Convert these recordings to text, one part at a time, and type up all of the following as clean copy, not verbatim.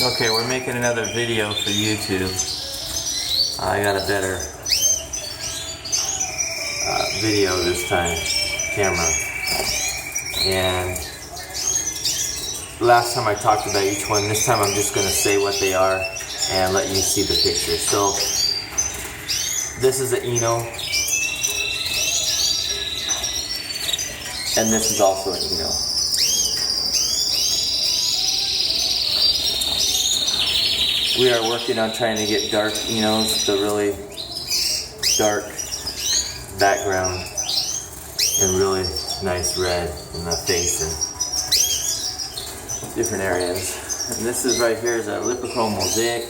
Okay, we're making another video for YouTube. I got a better video this time, camera. And last time I talked about each one. This time I'm just going to say what they are and let you see the picture. So this is an Eno, and this is also an Eno. We are working on trying to get dark Enos, the really dark background and really nice red in the face and different areas. And this is right here is a Lipochrome Mosaic.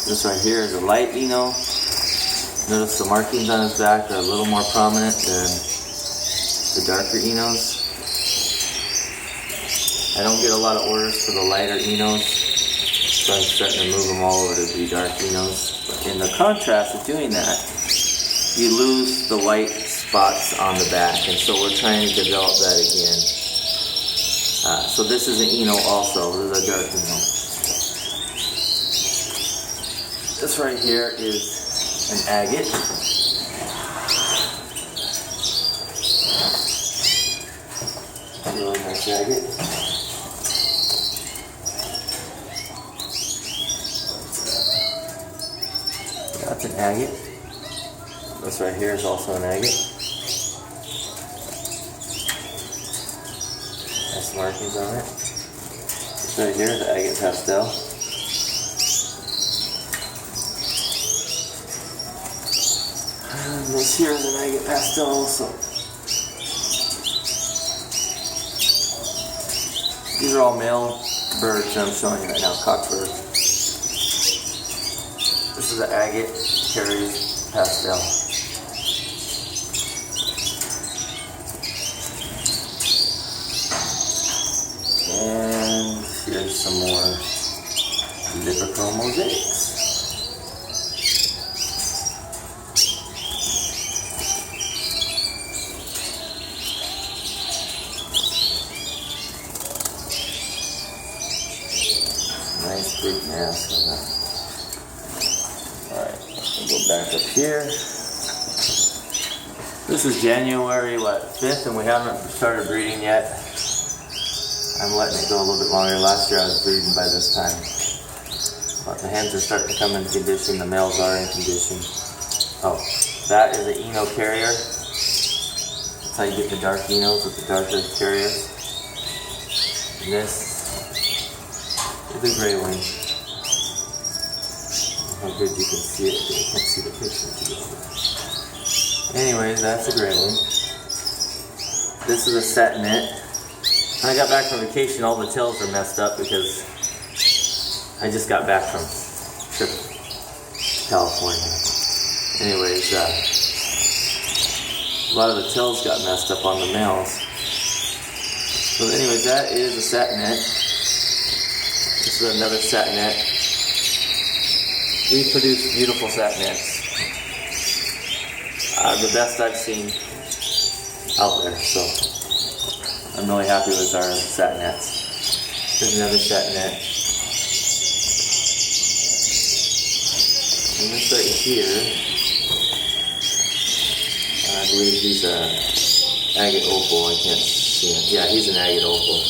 This right here is a light Eno. Notice the markings on his back are a little more prominent than the darker Enos. I don't get a lot of orders for the lighter Enos, so I'm starting to move them all over to be dark Enos. But in the contrast of doing that, you lose the white spots on the back, and so we're trying to develop that again. So this is an Eno also. This is a dark Eno. This right here is an agate. Really nice agate. That's an agate. This right here is also an agate. Nice markings on it. This right here is the agate pastel. And this here is an agate pastel also. These are all male birds that I'm showing you right now, cockbird. This is an agate Canaries pastel. And here's some more Lipochrome Mosaics. Nice big mask on that. Alright, we'll go back up here. This is January, 5th, and we haven't started breeding yet. I'm letting it go a little bit longer. Last year I was breeding by this time. But the hens are starting to come into condition, the males are in condition. Oh, that is an Eno carrier. That's how you get the dark Enos with the darker carriers. And this is a gray wing. How good you can see it, but you can't see the picture together. Anyways, that's a gray wing. This is a Satinet. When I got back from vacation, all the tails are messed up because I just got back from a trip to California. Anyways, a lot of the tails got messed up on the males. So anyways, that is a Satinet. This is another Satinet. We produce beautiful Satinets. The best I've seen out there, so I'm really happy with our Satinets. Here's another Satinet. And this right here, I believe he's a agate opal. I can't see him. Yeah, he's an agate opal.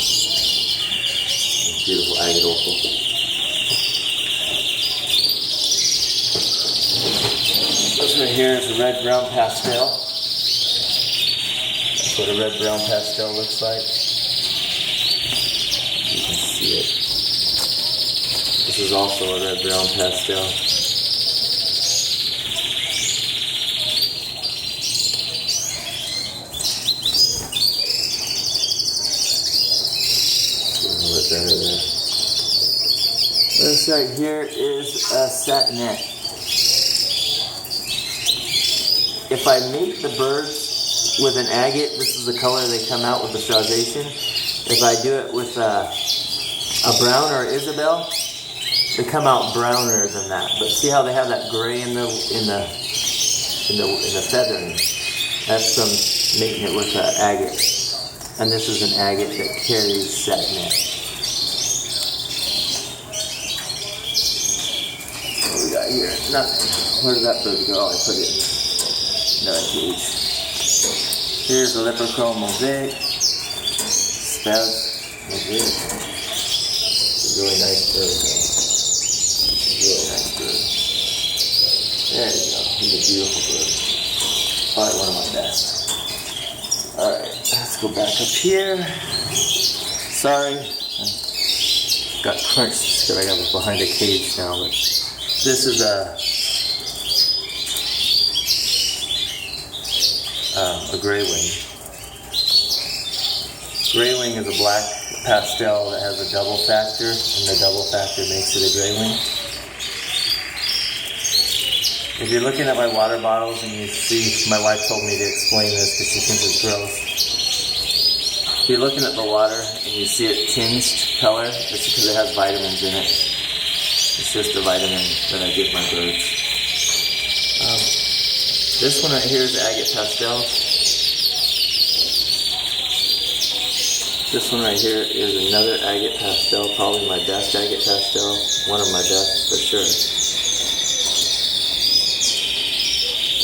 Beautiful agate opal. This right here is a Red Brown pastel. That's what a Red Brown pastel looks like. You can see it. This is also a Red Brown pastel. A little bit better there. This right here is a Satinet. If I mate the birds with an agate, this is the color they come out with the strazation. If I do it with a brown or Isabel, they come out browner than that. But see how they have that gray in the feathering. That's from making it with agate. And this is an agate that carries satinet. What we got here? Nothing. Where did that bird go? Oh, I put it in another cage. Here's the Leprechaun Mosaic. Spaz Mosaic. It's a really nice bird though. Really nice bird. There you go. He's a beautiful bird. Probably one of my best. Alright, let's go back up here. Sorry, I got crunched because I was behind a cage now, but this is a gray wing. Gray wing is a black pastel that has a double factor, and the double factor makes it a gray wing. If you're looking at my water bottles and you see, my wife told me to explain this because she thinks it's gross. If you're looking at the water and you see it tinged color, it's because it has vitamins in it. It's just a vitamin that I give my birds. This one right here is agate pastel. This one right here is another agate pastel, probably my best agate pastel. One of my best for sure.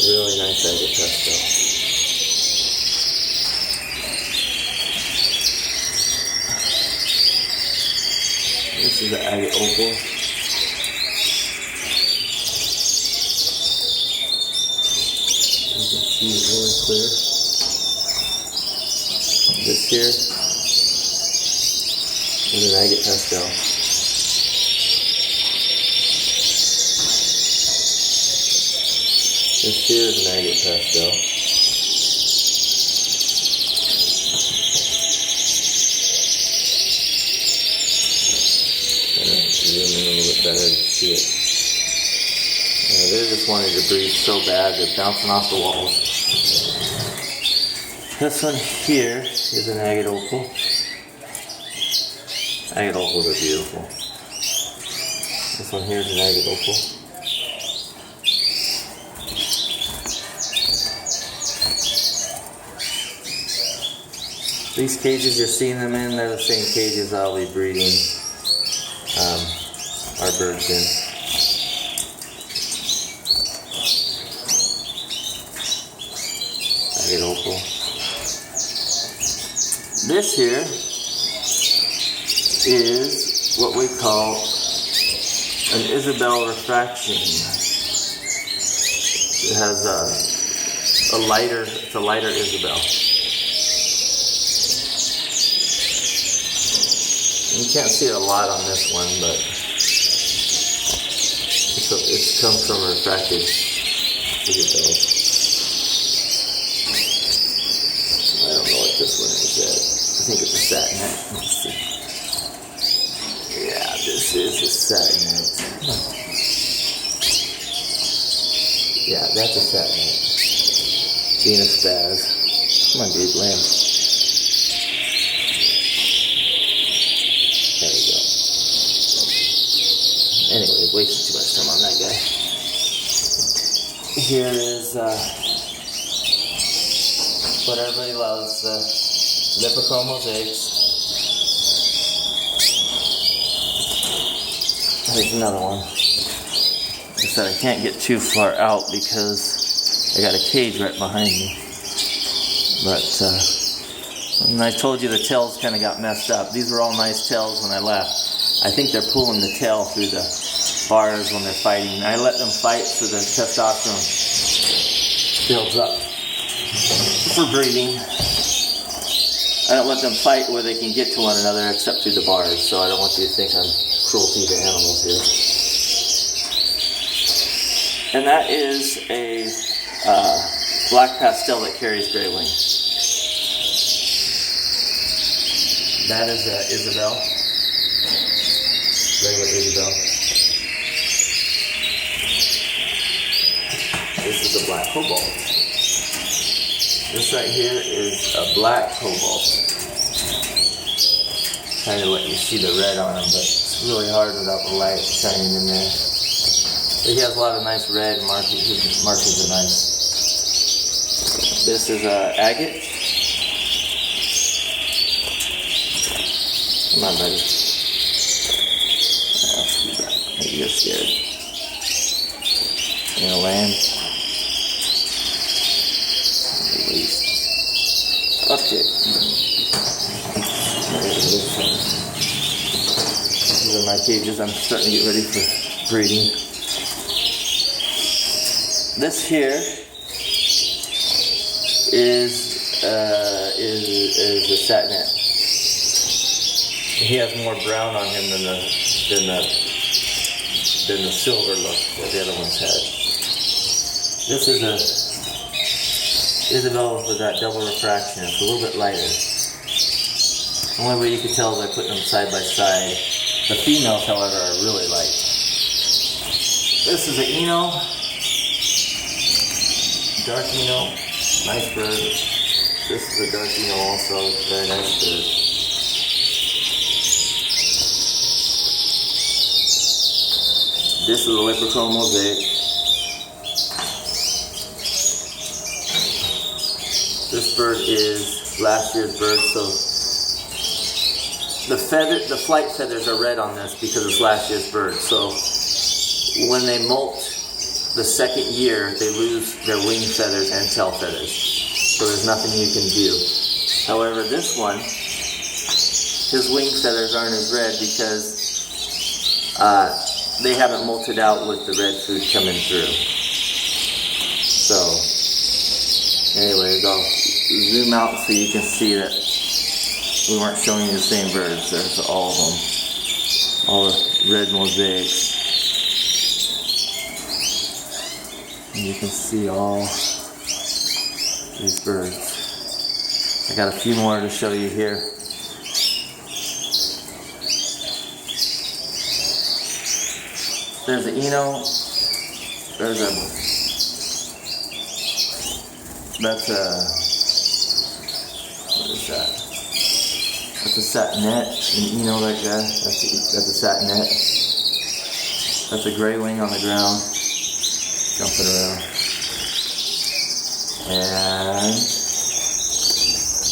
Really nice agate pastel. This is the agate opal. You can see it really clear. This here is an agate pastel. This here is an agate pastel. Zoom in a little bit better to see it. They just wanted to breathe so bad, they're bouncing off the walls. This one here is an agate opal. Agate opals are beautiful. This one here is an agate opal. These cages you're seeing them in, they're the same cages I'll be breeding our birds in. Agate opal. This here is what we call an Isabel refraction. It has a lighter Isabel. You can't see it a lot on this one, but it comes from refracted Isabels. I don't know what this one is yet. I think it's a Satinet. Let's see. Yeah, this is a Satinet. Yeah, that's a Satinet. Being a spaz. Come on, dude, land. There we go. Anyway, wasted too much time on that guy. Here is what everybody loves, the Leprechaun Mosaics. There's another one. Like I said, I can't get too far out because I got a cage right behind me. But and I told you the tails kind of got messed up. These were all nice tails when I left. I think they're pulling the tail through the bars when they're fighting. I let them fight so the testosterone builds up for breeding. I don't let them fight where they can get to one another except through the bars, so I don't want you to think I'm cruelty to animals here. And that is a black pastel that carries gray wing. That is Isabel. Regular Isabel. This is a black cobalt. This right here is a black cobalt. Kind of let you see the red on him, but it's really hard without the light shining in there. But he has a lot of nice red markings. His markings are nice. This is agate. Come on, buddy. Maybe you're scared. You gonna land? Release. Okay. These are my cages. I'm starting to get ready for breeding. This here is the Satinet. He has more brown on him than the silver look that the other ones had. This is a Isabel with that double refraction. It's a little bit lighter. The only way you can tell is by putting them side by side. The females, however, are really light. This is an Eno. Dark Eno. Nice bird. This is a dark Eno also. Very nice bird. This is a Red Brown Mosaic. This bird is last year's bird, so the flight feathers are red on this because it's last year's bird. So when they molt the second year, they lose their wing feathers and tail feathers. So there's nothing you can do. However, this one, his wing feathers aren't as red because they haven't molted out with the red food coming through. So, anyways, I'll zoom out so you can see that we weren't showing you the same birds. There's all of them. All the red mosaics. And you can see all these birds. I got a few more to show you here. There's an Eno. That's a, what is that? That's a Satinet, an Eno like that. That's a Satinet. That's a gray wing on the ground, jumping around. And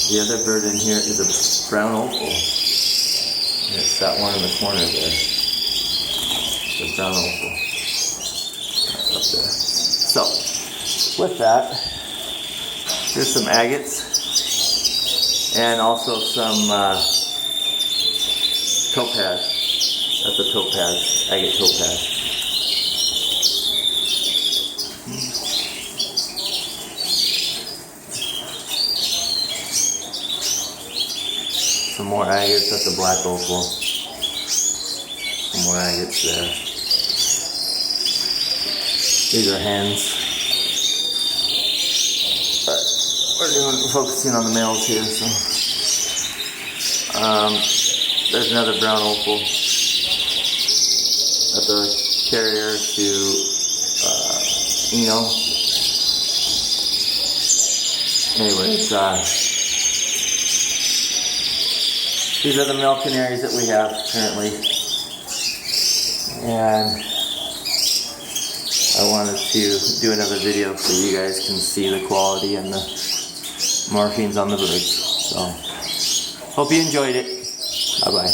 the other bird in here is a brown opal. And it's that one in the corner there. The brown opal. Right up there. So, with that, here's some agates. And also some topaz. That's a topaz, agate topaz. Some more agates, that's a black opal. Some more agates there. These are hens. But we're focusing on the males here, so. There's another brown opal. That's a carrier to Eno. Anyways, these are the male canaries that we have currently. And I wanted to do another video so you guys can see the quality and the markings on the birds. So, hope you enjoyed it. Bye-bye.